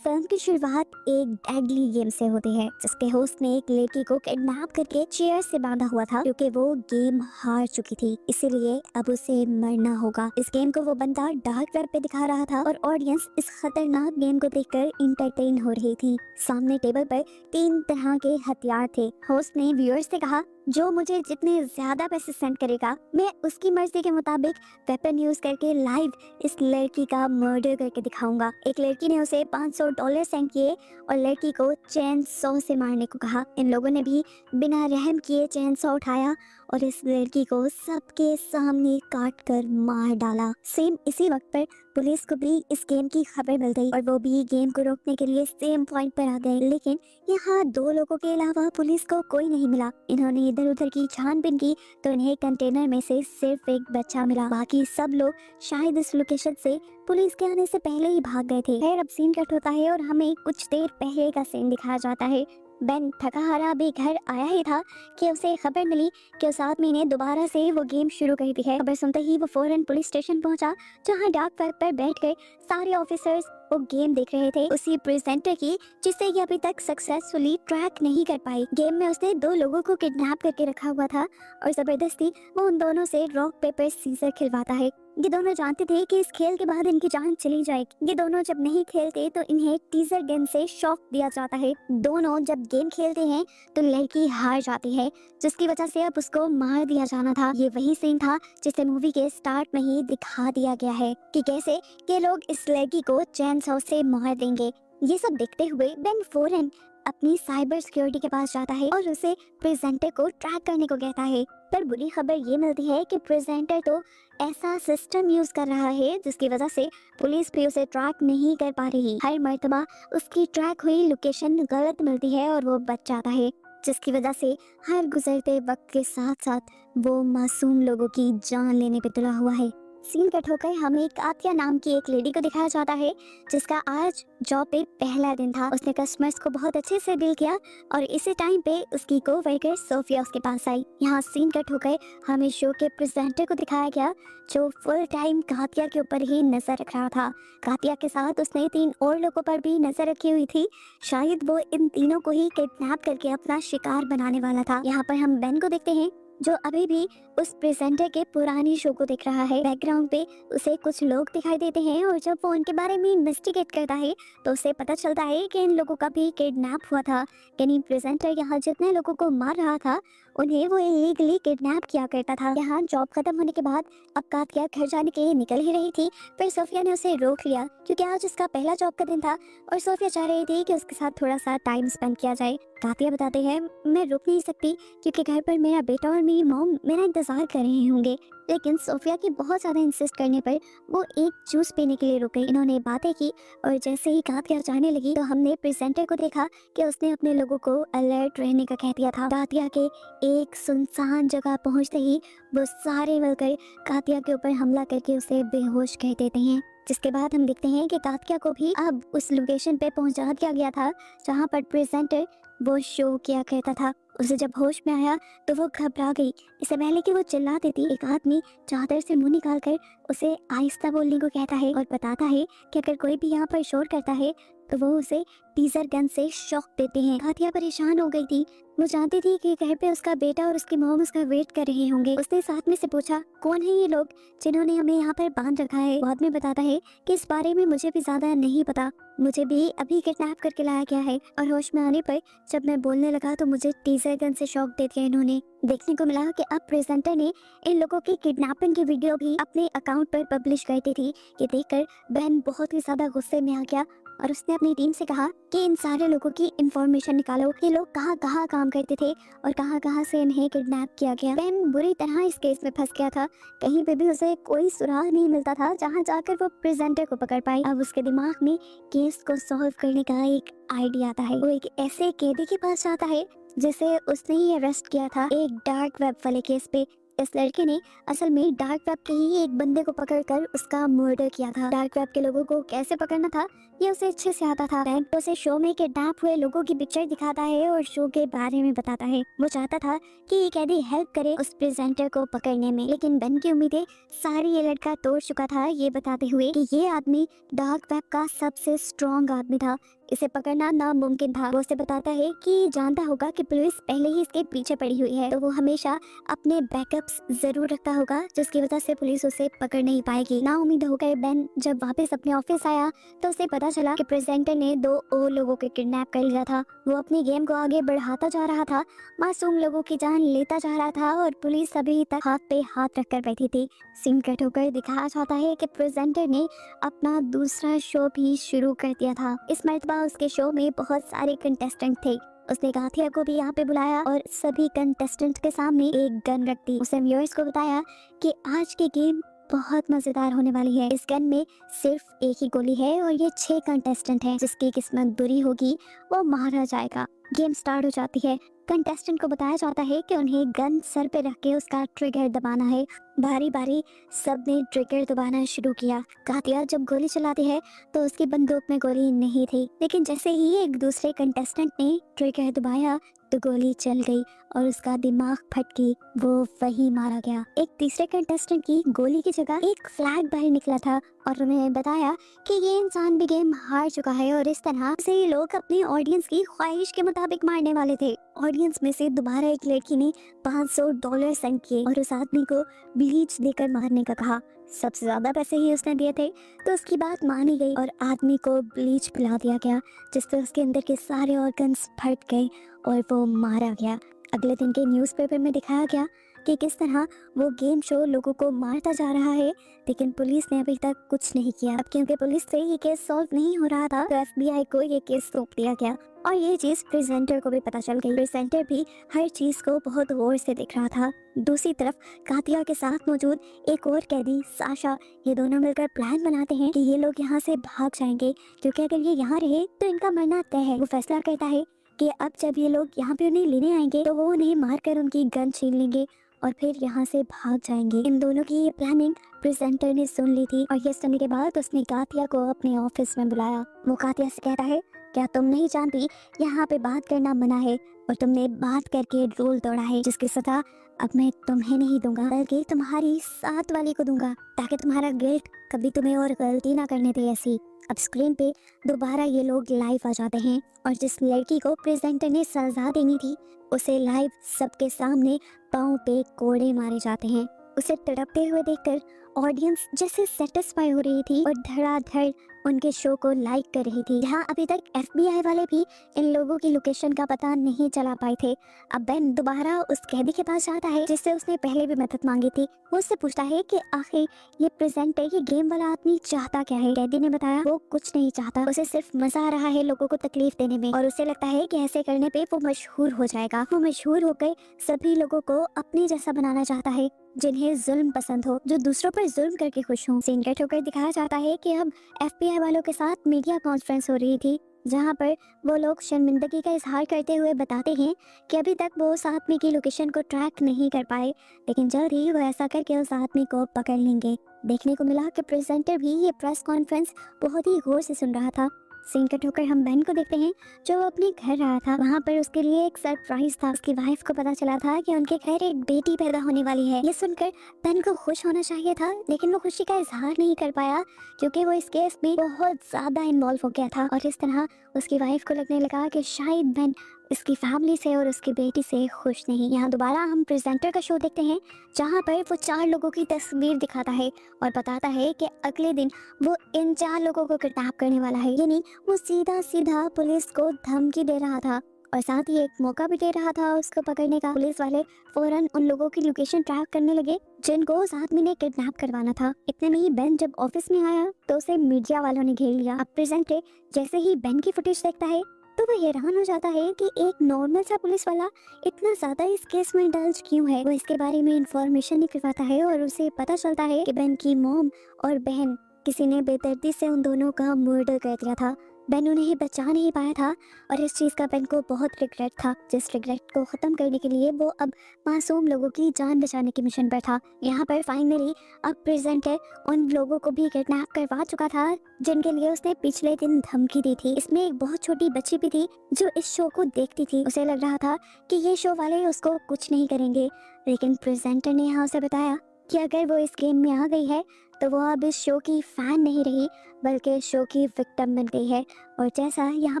Film की शुरुआत एक डेडली गेम से होती है जिसके होस्ट ने एक लड़की को किडनैप करके चेयर से बांधा हुआ था क्योंकि वो गेम हार चुकी थी, इसीलिए अब उसे मरना होगा। इस गेम को वो बंदा डार्क वेब पे दिखा रहा था और ऑडियंस इस खतरनाक गेम को देखकर इंटरटेन हो रही थी। सामने टेबल पर 3 तरह के हथियार थे। होस्ट ने व्यूअर्स से कहा, जो मुझे जितने ज्यादा पैसे सेंड करेगा मैं उसकी मर्जी के मुताबिक वेपन यूज करके लाइव इस लड़की का मर्डर करके दिखाऊंगा। एक लड़की ने उसे $500 सेंड किए और लड़की को चैन सॉ से मारने को कहा। इन लोगों ने भी बिना रहम किए चैन सॉ उठाया और इस लड़की को सबके सामने काट कर मार डाला। सेम इसी वक्त पर पुलिस को भी इस गेम की खबर मिल गई और वो भी गेम को रोकने के लिए सेम पॉइंट पर आ गए, लेकिन यहाँ 2 लोगों के अलावा पुलिस को कोई नहीं मिला। इन्होंने इधर उधर की छानबीन की तो इन्हें कंटेनर में से सिर्फ एक बच्चा मिला। बाकी सब लोग शायद इस लोकेशन से पुलिस के आने से पहले ही भाग गए थे। खैर अब सीन कट होता है और हमें कुछ देर पहले का सीन दिखाया जाता है। बेन थका हारा अभी घर आया ही था कि उसे खबर मिली कि उस आदमी ने दोबारा से वो गेम शुरू कर दी है। खबर सुनते ही वो फौरन पुलिस स्टेशन पहुंचा जहां डार्क वेब पर बैठ कर सारे ऑफिसर्स वो गेम देख रहे थे, उसी प्रेजेंटर की जिसे ये अभी तक सक्सेसफुली ट्रैक नहीं कर पाई। गेम में उसने 2 लोगों को किडनैप करके रखा हुआ था और जबरदस्ती वो उन दोनों से रॉक पेपर सीजर खिलवाता है। ये दोनों जानते थे कि इस खेल के बाद इनकी जान चली जाएगी। ये दोनों जब नहीं खेलते तो इन्हें टीजर गन से शॉक दिया जाता है। दोनों जब गेम खेलते हैं तो लड़की हार जाती है, जिसकी वजह से अब उसको मार दिया जाना था। ये वही सीन था जिसे मूवी के स्टार्ट में ही दिखा दिया गया है कि कैसे के लोग इस लड़की को चैन सॉ से मार देंगे। ये सब देखते हुए बेन फौरन अपनी साइबर सिक्योरिटी के पास जाता है और उसे प्रेजेंटर को ट्रैक करने को कहता है। पर बुरी खबर ये मिलती है कि प्रेजेंटर तो ऐसा सिस्टम यूज कर रहा है जिसकी वजह से पुलिस भी उसे ट्रैक नहीं कर पा रही। हर मर्तबा उसकी ट्रैक हुई लोकेशन गलत मिलती है और वो बच जाता है, जिसकी वजह से हर गुजरते वक्त के साथ साथ वो मासूम लोगों की जान लेने पे तुला हुआ है। सीन कट होकर हमें कातिया नाम की एक लेडी को दिखाया जाता है जिसका आज जॉब पे पहला दिन था। उसने कस्टमर्स को बहुत अच्छे से डील किया और इसी टाइम पे उसकी कोवर्कर सोफिया उसके पास आई। यहाँ सीन कट होकर हमें शो के प्रेजेंटर को दिखाया गया जो फुल टाइम कातिया के ऊपर ही नजर रख रहा था। कातिया के साथ उसने 3 और लोगों पर भी नजर रखी हुई थी। शायद वो इन तीनों को ही किडनैप करके अपना शिकार बनाने वाला था। यहाँ पर हम बेन को देखते हैं जो अभी भी उस प्रेजेंटर के पुरानी शो को देख रहा है। बैकग्राउंड पे उसे कुछ लोग दिखाई देते हैं और जब वो उनके बारे में इन्वेस्टिगेट करता है तो उसे पता चलता है कि इन लोगों का भी किडनैप हुआ था। यानी प्रेजेंटर यहाँ जितने लोगों को मार रहा था उन्हें वो इलीगली किडनैप किया करता था। यहाँ जॉब खत्म होने के बाद अब कातिया घर जाने के लिए निकल ही रही थी, पर सोफिया ने उसे रोक लिया क्योंकि आज उसका पहला जॉब का दिन था और सोफिया चाह रही थी कि उसके साथ थोड़ा सा टाइम स्पेंड किया जाए। कातिया बताते हैं, मैं रुक नहीं सकती क्योंकि घर पर मेरा बेटा और मेरी मॉम मेरा इंतजार कर रहे होंगे। लेकिन सोफिया की बहुत ज्यादा इंसिस्ट करने पर वो एक जूस पीने के लिए रुक गई। इन्होंने बातें की और जैसे ही कातिया जाने लगी तो हमने प्रेजेंटर को देखा कि उसने अपने लोगों को अलर्ट रहने का कह दिया था। कातिया के एक सुनसान जगह पहुंचते ही वो सारे मिलकर कातिया के ऊपर हमला करके उसे बेहोश कर देते हैं, जिसके बाद हम देखते हैं कि कातिया को भी अब उस लोकेशन पे पहुंचा दिया गया था जहां पर प्रेजेंटर वो शो किया करता था। उसे जब होश में आया तो वो घबरा गई। इससे पहले कि वो चिल्ला देती, एक आदमी चादर से मुंह निकाल कर उसे आहिस्ता बोलने को कहता है और बताता है कि अगर कोई भी यहाँ पर शोर करता है तो वो उसे टीजर गन से शॉक देते हैं। कातिया परेशान हो गई थी। वो जानती थी कि घर पे उसका बेटा और उसकी मॉम उसका वेट कर रहे होंगे। उसने साथ में से पूछा, कौन है ये लोग जिन्होंने हमें यहाँ पर बांध रखा है। बाद में बताता है कि इस बारे में मुझे भी ज्यादा नहीं पता, मुझे भी अभी किडनैप करके लाया गया है और होश में आने पर जब मैं बोलने लगा तो मुझे टीजर गन से शॉक दे दिया इन्होंने। देखने को मिला कि अब प्रेजेंटर ने इन लोगों की किडनैपिंग की वीडियो भी अपने अकाउंट पर पब्लिश कर दी थी। ये देखकर बहन बहुत ही ज्यादा गुस्से में आ गया और उसने अपनी टीम से कहा कि इन सारे लोगों की इंफॉर्मेशन निकालो, ये लोग कहाँ कहाँ काम करते थे और कहाँ कहाँ से इन्हें किडनैप किया गया। बेन बुरी तरह इस केस में फंस गया था। कहीं पे भी उसे कोई सुराग नहीं मिलता था जहाँ जाकर वो प्रेजेंटर को पकड़ पाए। अब उसके दिमाग में केस को सॉल्व करने का एक आइडिया आता है। वो एक ऐसे कैदी के पास जाता है जिसे उसने ही अरेस्ट किया था एक डार्क वेब वाले केस पे। इस लड़के ने असल में डार्क वेब के ही एक बंदे को पकड़कर उसका मर्डर किया था। डार्क वेब के लोगों को कैसे पकड़ना था ये उसे अच्छे से आता था। बैंक उसे शो में किडनैप हुए लोगों की पिक्चर दिखाता है और शो के बारे में बताता है। वो चाहता था कि ये कैदी हेल्प करे उस प्रेजेंटर को पकड़ने में, लेकिन बेन की उम्मीदें सारी ये लड़का तोड़ चुका था, ये बताते हुए कि ये आदमी डार्क वेब का सबसे स्ट्रॉन्ग आदमी था, इसे पकड़ना नामुमकिन था। वो उसे बताता है कि जानता होगा कि पुलिस पहले ही इसके पीछे पड़ी हुई है, तो वो हमेशा अपने बैकअप्स जरूर रखता होगा, जिसकी वजह से पुलिस उसे पकड़ नहीं पाएगी। ना उम्मीद होकर बेन जब वापस अपने ऑफिस आया तो उसे पता चला कि प्रेजेंटर ने 2 और लोगों को किडनैप कर लिया था। वो अपनी गेम को आगे बढ़ाता जा रहा था, मासूम लोगों की जान लेता जा रहा था और पुलिस अभी तक हाथ पे हाथ रखकर बैठी थी। सीन कट होकर दिखाया जाता है कि प्रेजेंटर ने अपना दूसरा शो भी शुरू कर दिया था। इस मर्तबा उसके शो में बहुत सारे कंटेस्टेंट थे। उसने गाथिया को भी यहाँ पे बुलाया और सभी कंटेस्टेंट के सामने एक गन रख दी। उसने व्यूअर्स को बताया कि आज की गेम बहुत मजेदार होने वाली है। इस गन में सिर्फ एक ही गोली है और ये 6 कंटेस्टेंट हैं। जिसकी किस्मत बुरी होगी वो मारा जाएगा। गेम स्टार्ट हो जाती है। कंटेस्टेंट को बताया जाता है कि उन्हें गन सर पे रख के उसका ट्रिगर दबाना है। बारी बारी सबने ट्रिगर दबाना शुरू किया। कातिया जब गोली चलाती है तो उसकी बंदूक में गोली नहीं थी, लेकिन जैसे ही एक दूसरे कंटेस्टेंट ने ट्रिगर दबाया तो गोली चल गई और उसका दिमाग फट गई। वो वही मारा गया। एक तीसरे कंटेस्टेंट की गोली की जगह एक फ्लैग बाहर निकला था और उन्हें बताया कि ये इंसान भी गेम हार चुका है और इस तरह से ये लोग अपनी ऑडियंस की ख्वाहिश के मुताबिक मारने वाले थे। ऑडियंस में से दोबारा एक लड़की ने $500 सेंड किए और उस आदमी को ब्लीच देकर मारने का कहा। सबसे ज्यादा पैसे ही उसने दिए थे, तो उसकी बात मानी गई और आदमी को ब्लीच पिला दिया गया, जिससे उसके अंदर के सारे ऑर्गन्स फट गए और वो मारा गया। अगले दिन के न्यूज़पेपर में दिखाया गया कि किस तरह वो गेम शो लोगों को मारता जा रहा है, लेकिन पुलिस ने अभी तक कुछ नहीं किया। अब क्योंकि पुलिस से ये केस सॉल्व नहीं हो रहा था, तो FBI को ये केस सौंप दिया गया और ये चीज प्रेजेंटर को भी पता चल गई। प्रेजेंटर भी हर चीज को बहुत गौर से देख रहा था। दूसरी तरफ कातिया के साथ मौजूद एक और कैदी साशा, ये दोनों मिलकर प्लान बनाते हैं कि ये लोग यहाँ से भाग जाएंगे, क्योंकि अगर ये यहाँ रहे तो इनका मरना तय है। वो फैसला करता है कि अब जब ये लोग यहाँ पे उन्हें लेने आएंगे तो वो उन्हें मारकर उनकी गन छीन लेंगे और फिर यहाँ से भाग जाएंगे। इन दोनों की ये प्लानिंग प्रेजेंटर ने सुन ली थी और ये सुनने के बाद उसने कातिया को अपने ऑफिस में बुलाया। वो कातिया से कहता है, क्या तुम नहीं जानती यहाँ पे बात करना मना है और तुमने बात करके रूल तोड़ा है, जिसकी सजा अब मैं तुम्हें नहीं दूंगा बल्कि तुम्हारी साथ वाली को दूंगा, ताकि तुम्हारा गिल्ट कभी तुम्हें और गलती ना करने दे ऐसी। अब स्क्रीन पे दोबारा ये लोग लाइव आ जाते हैं और जिस लड़की को प्रेजेंटर ने सजा देनी थी उसे लाइव सबके सामने पाँव पे कोड़े मारे जाते हैं। उसे तड़पते हुए देखकर ऑडियंस जैसे सेटिस्फाई हो रही थी और धड़ाधड़ उनके शो को लाइक कर रही थी। यहाँ अभी तक FBI वाले भी इन लोगों की लोकेशन का पता नहीं चला पाए थे। अब बेन दोबारा उस कैदी के पास जाता है जिससे उसने पहले भी मदद मांगी थी। वो उससे पूछता है कि आखिर ये प्रेजेंटर, ये गेम वाला आदमी चाहता क्या है। कैदी ने बताया वो कुछ नहीं चाहता, उसे सिर्फ मजा आ रहा है लोगों को तकलीफ देने में और उसे लगता है कि ऐसे करने पे वो मशहूर हो जाएगा। वो मशहूर होकर सभी लोगों को अपने जैसा बनाना चाहता है, जिन्हें जुल्म पसंद हो, जो दूसरों पर जुल्म करके खुश हों। सीन कट होकर दिखाया जाता है कि अब FBI वालों के साथ मीडिया कॉन्फ्रेंस हो रही थी, जहां पर वो लोग शर्मिंदगी का इजहार करते हुए बताते हैं कि अभी तक वो उस आदमी की लोकेशन को ट्रैक नहीं कर पाए, लेकिन जल्द ही वो ऐसा करके उस आदमी को पकड़ लेंगे। देखने को मिला कि प्रेजेंटर भी ये प्रेस कॉन्फ्रेंस बहुत ही गौर से सुन रहा था। सीन कट होकर हम बेन को देखते हैं जो अपने घर आया था। वहाँ पर उसके लिए एक सरप्राइज था। उसकी वाइफ को पता चला था कि उनके घर एक बेटी पैदा होने वाली है। ये सुनकर बेन को खुश होना चाहिए था, लेकिन वो खुशी का इजहार नहीं कर पाया क्योंकि वो इस केस में बहुत ज्यादा इन्वॉल्व हो गया था और इस तरह उसकी वाइफ को लगने लगा कि शायद बेन इसकी फैमिली से और उसकी बेटी से खुश नहीं। यहाँ दोबारा हम प्रेजेंटर का शो देखते हैं, जहाँ पर वो 4 लोगों की तस्वीर दिखाता है और बताता है कि अगले दिन वो इन 4 लोगों को किडनैप करने वाला है। यानी वो सीधा सीधा पुलिस को धमकी दे रहा था और साथ ही एक मौका भी दे रहा था उसको पकड़ने का। पुलिस वाले फौरन उन लोगों की लोकेशन ट्रैक करने लगे जिनको उस आदमी ने किडनैप करवाना था। इतने में ही बेन जब ऑफिस में आया तो उसे मीडिया वालों ने घेर लिया। अब प्रेजेंटर जैसे ही बेन की फुटेज देखता है तो वो हैरान हो जाता है कि एक नॉर्मल सा पुलिस वाला इतना ज्यादा इस केस में इंडल्ज क्यों है। वो इसके बारे में इंफॉर्मेशन निकलवाता है और उसे पता चलता है कि बेन की मॉम और बहन किसी ने बेदर्दी से उन दोनों का मर्डर कर दिया था। बेन उन्हें बचा नहीं पाया था और इस चीज़ का बेन को बहुत रिग्रेट था, जिस रिग्रेट को ख़त्म करने के लिए वो अब मासूम लोगों की जान बचाने के मिशन पर था। यहाँ पर फाइनली अब प्रेजेंटर उन लोगों को भी किडनैप करवा चुका था जिनके लिए उसने पिछले दिन धमकी दी थी। इसमें एक बहुत छोटी बच्ची भी थी जो इस शो को देखती थी। उसे लग रहा था कि ये शो वाले उसको कुछ नहीं करेंगे, लेकिन प्रेजेंटर ने यहाँ उसे बताया कि अगर वो इस गेम में आ गई है तो वो अब इस शो की फैन नहीं रही बल्कि इस शो की विक्टिम बन गई है, और जैसा यहाँ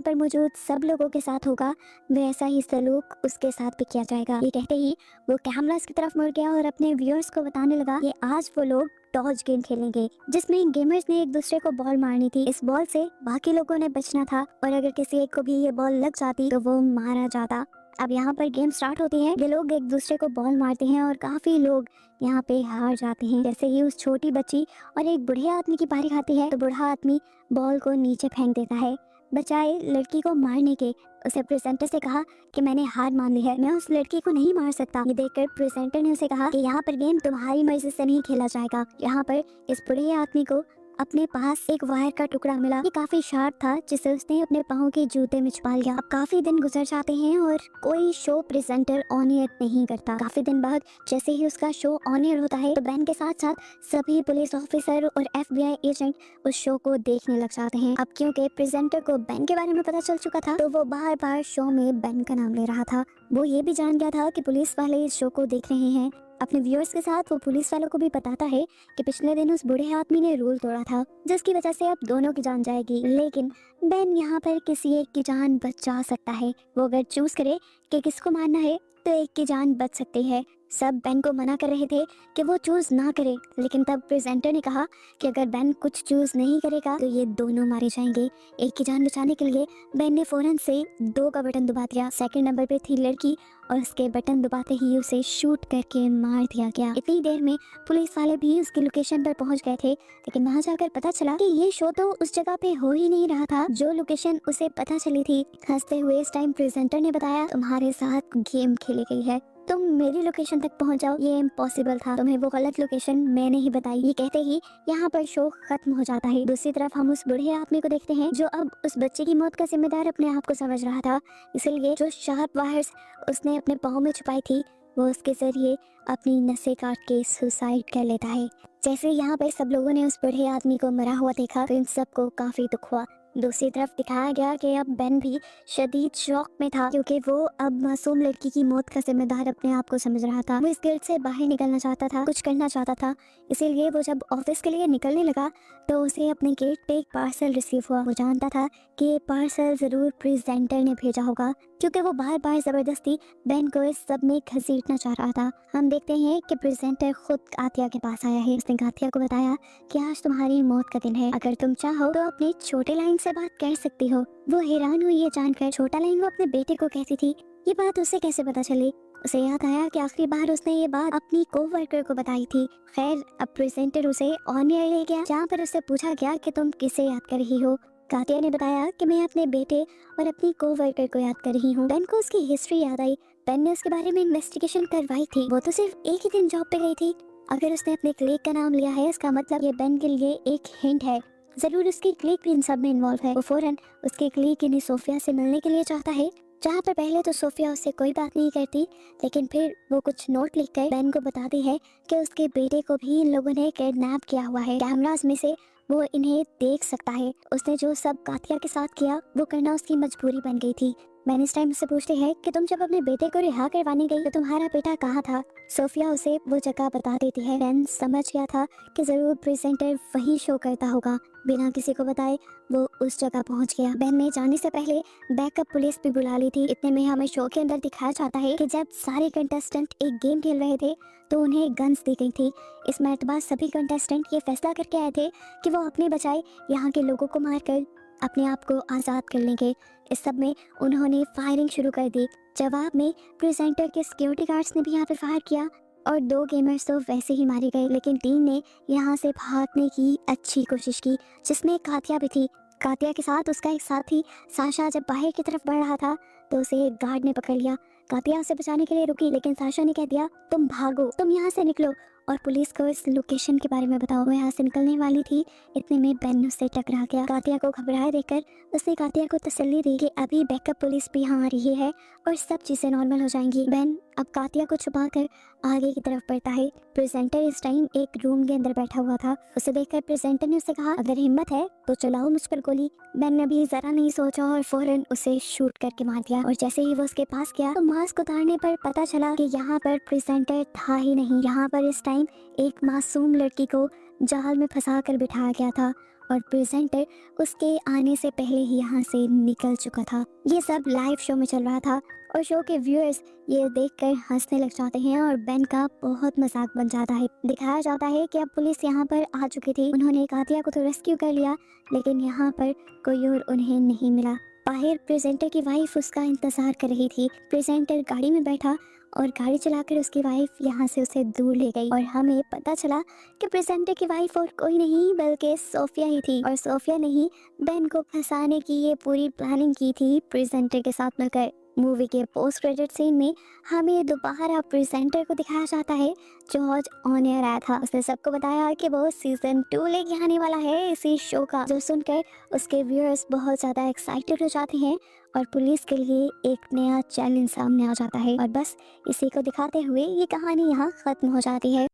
पर मौजूद सब लोगों के साथ होगा वैसा ही सलूक उसके साथ भी किया जाएगा। ये कहते ही वो कैमरास की तरफ मुड़ गया और अपने व्यूअर्स को बताने लगा कि आज वो लोग डॉज गेम खेलेंगे, जिसमें गेमर्स ने एक दूसरे को बॉल मारनी थी। इस बॉल से बाकी लोगों ने बचना था और अगर किसी एक को भी ये बॉल लग जाती तो वो मारा जाता। अब यहाँ पर गेम स्टार्ट होती है, ये लोग एक दूसरे को बॉल मारते हैं और काफी लोग यहाँ पे हार जाते हैं। जैसे ही उस छोटी बच्ची और एक बूढ़े आदमी की बारी आती है तो बूढ़ा आदमी बॉल को नीचे फेंक देता है बचाए लड़की को मारने के। उसे प्रेजेंटर से कहा कि मैंने हार मान ली है, मैं उस लड़की को नहीं मार सकता। ये देखकर प्रेजेंटर ने उसे कहा कि यहाँ पर गेम तुम्हारी मर्जी से नहीं खेला जाएगा। यहाँ पर इस बूढ़े आदमी को अपने पास एक वायर का टुकड़ा मिला, ये काफी शार्प था जिसे उसने अपने पाँव के जूते में छुपा लिया। अब काफी दिन गुजर जाते हैं और कोई शो प्रेजेंटर ऑन एयर नहीं करता। काफी दिन बाद जैसे ही उसका शो ऑन एयर होता है तो बेन के साथ साथ सभी पुलिस ऑफिसर और FBI एजेंट उस शो को देखने लग जाते हैं। अब क्योंकि प्रेजेंटर को बेन के बारे में पता चल चुका था तो वो बार बार शो में बेन का नाम ले रहा था। वो ये भी जान गया था कि पुलिस वाले इस शो को देख रहे हैं। अपने व्यूअर्स के साथ वो पुलिस वालों को भी बताता है कि पिछले दिन उस बूढ़े आदमी ने रूल तोड़ा था जिसकी वजह से अब दोनों की जान जाएगी, लेकिन बेन यहाँ पर किसी एक की जान बचा सकता है। वो अगर चूज करे कि किसको मारना है तो एक की जान बच सकती है। सब बेन को मना कर रहे थे कि वो चूज ना करे, लेकिन तब प्रेजेंटर ने कहा कि अगर बेन कुछ चूज नहीं करेगा तो ये दोनों मारे जाएंगे। एक की जान बचाने के लिए बेन ने फौरन से 2 का बटन दबा दिया। सेकंड नंबर पे थी लड़की और उसके बटन दबाते ही उसे शूट करके मार दिया गया। इतनी देर में पुलिस वाले भी उसकी लोकेशन पर पहुंच गए थे, लेकिन वहां जाकर पता चला कि ये शो तो उस जगह पे हो ही नहीं रहा था जो लोकेशन उसे पता चली थी। हंसते हुए इस टाइम प्रेजेंटर ने बताया तुम्हारे साथ गेम खेली गई है, तुम मेरी लोकेशन तक पहुंच जाओ, ये इम्पॉसिबल था, तुम्हें वो गलत लोकेशन मैंने ही बताई। ये कहते ही यहाँ पर शो खत्म हो जाता है। दूसरी तरफ हम उस बूढ़े आदमी को देखते हैं जो अब उस बच्चे की मौत का जिम्मेदार अपने आप को समझ रहा था, इसलिए जो शार्प वायर्स उसने अपने पाँव में छुपाई थी वो उसके जरिए अपनी नसें काट के सुसाइड कर लेता है। जैसे यहाँ पर सब लोगों ने उस बूढ़े आदमी को मरा हुआ देखा तो इन सबको काफी दुख हुआ। दूसरी तरफ दिखाया गया कि अब बेन भी शदीद शौक में था क्योंकि वो अब मासूम लड़की की मौत का जिम्मेदार अपने आप को समझ रहा था। वो इस गिल्ड से बाहर निकलना चाहता था, कुछ करना चाहता था, इसीलिए वो जब ऑफिस के लिए निकलने लगा तो उसे अपने गेट पे एक पार्सल रिसीव हुआ। वो जानता था कि ये पार्सल जरूर प्रेजेंटर ने भेजा होगा क्योंकि वो बार बार जबरदस्ती बेन को इस सब में घसीटना चाह रहा था। हम देखते हैं कि प्रेजेंटर खुद गातिया के पास आया है। उसने गातिया को बताया कि आज तुम्हारी मौत का दिन है, अगर तुम चाहो तो अपने छोटे लाइन से बात कर सकती हो। वो हैरान हुई ये जानकर। छोटा लाइन वो अपने बेटे को कहती थी, ये बात उसे कैसे पता चली? उसे याद आया कि आखिरी बार उसने ये बात अपनी कोवर्कर को बताई थी। खैर अब प्रेजेंटर उसे ऑन एयर ले गया जहाँ पर उससे पूछा गया कि तुम किसे याद कर रही हो। गातिया ने बताया कि मैं अपने बेटे और अपनी कोवर्कर को याद कर रही हूँ। बेन को उसकी हिस्ट्री याद आई। बेन ने उसके बारे में इन्वेस्टिगेशन करवाई थी। वो तो सिर्फ एक ही दिन जॉब पे गई थी। अगर उसने अपने क्लिक का नाम लिया है इसका मतलब ये बेन के लिए एक हिंट है, जरूर उसकी क्लिक भी इन सब में इन्वॉल्व है। वो फौरन उसके क्लिक यानी सोफिया से मिलने के लिए चाहता है, जहाँ पर पहले तो सोफिया उससे कोई बात नहीं करती, लेकिन फिर वो कुछ नोट लिखकर बेन को बताती है कि उसके बेटे को भी इन लोगों ने किडनैप किया हुआ है। कैमरास में से वो इन्हें देख सकता है। उसने जो सब गातिया के साथ किया वो करना उसकी मजबूरी बन गई थी। मैंने इस टाइम से पूछते हैं कि तुम जब अपने बेटे को रिहा करवाने गई तो तुम्हारा बेटा कहाँ था? सोफिया उसे वो जगह बता देती है। बेन समझ गया था कि जरूर प्रेजेंटर वही शो करता होगा। बिना किसी को बताए वो उस जगह पहुंच गया। बेन ने जाने से पहले बैकअप पुलिस भी बुला ली थी। इतने में हमें शो के अंदर दिखाया जाता है कि जब सारे कंटेस्टेंट एक गेम खेल रहे थे तो उन्हें गन्स दी गई थी। इस मैच सभी कंटेस्टेंट ये फैसला करके आए थे कि वो अपने बचाए यहाँ के लोगों को मारकर अपने आप को आज़ाद कर लेंगे। इस सब में उन्होंने फायरिंग शुरू कर दी। जवाब में प्रेजेंटर के सिक्योरिटी गार्ड्स ने भी यहाँ पे फायर किया और 2 गेमर्स तो वैसे ही मारे गए, लेकिन टीम ने यहाँ से भागने की अच्छी कोशिश की जिसमें कातिया भी थी। कातिया के साथ उसका एक साथी साशा जब बाहर की तरफ बढ़ रहा था तो उसे एक गार्ड ने पकड़ लिया। कातिया उसे बचाने के लिए रुकी, लेकिन साशा ने कह दिया तुम भागो, तुम यहाँ से निकलो और पुलिस को इस लोकेशन के बारे में बताओ। वो यहाँ से निकलने वाली थी, इतने में बेन उससे टकरा गया। कातिया को घबराए देखकर उसने कातिया को तसल्ली दी कि अभी बैकअप पुलिस भी यहाँ आ रही है और सब चीजें नॉर्मल हो जाएंगी। बेन अब कातिया को छुपाकर आगे की तरफ बढ़ता है। प्रेजेंटर इस टाइम एक रूम के अंदर बैठा हुआ था। उसे देखकर प्रेजेंटर ने उसे कहा, अगर हिम्मत है तो चलाओ मुझ पर गोली। बेन ने भी जरा नहीं सोचा और फौरन उसे शूट करके मार दिया। और जैसे ही वो उसके पास गया तो मास्क उतारने पर पता चला कि यहाँ पर प्रेजेंटर था ही नहीं। यहाँ पर इस टाइम एक मासूम लड़की को जाल में फंसा कर बिठाया गया था और प्रेजेंटर उसके आने से पहले ही यहाँ से निकल चुका था। ये सब लाइव शो में चल रहा था और शो के व्यूअर्स ये देखकर हंसने लग जाते हैं और बेन का बहुत मजाक बन जाता है। दिखाया जाता है कि अब पुलिस यहाँ पर आ चुकी थी। उन्होंने कातिया को तो रेस्क्यू कर लिया, लेकिन यहाँ पर कोई और उन्हें नहीं मिला। बाहर प्रेजेंटर की वाइफ उसका इंतजार कर रही थी। प्रेजेंटर गाड़ी में बैठा और गाड़ी चलाकर उसकी वाइफ यहाँ से उसे दूर ले गई और हमें पता चला कि प्रेजेंटर की वाइफ और कोई नहीं बल्कि सोफिया ही थी। और सोफिया ने ही बेन को फंसाने की ये पूरी प्लानिंग की थी प्रेजेंटर के साथ मिलकर। मूवी के पोस्ट क्रेडिट सीन में हमें दोबारा प्रेजेंटर को दिखाया जाता है जो आज ऑन एयर आया था। उसने सबको बताया कि वो सीजन 2 लेके आने वाला है इसी शो का, जो सुनकर उसके व्यूअर्स बहुत ज़्यादा एक्साइटेड हो जाते हैं और पुलिस के लिए एक नया चैलेंज सामने आ जाता है। और बस इसी को दिखाते हुए ये कहानी यहाँ खत्म हो जाती है।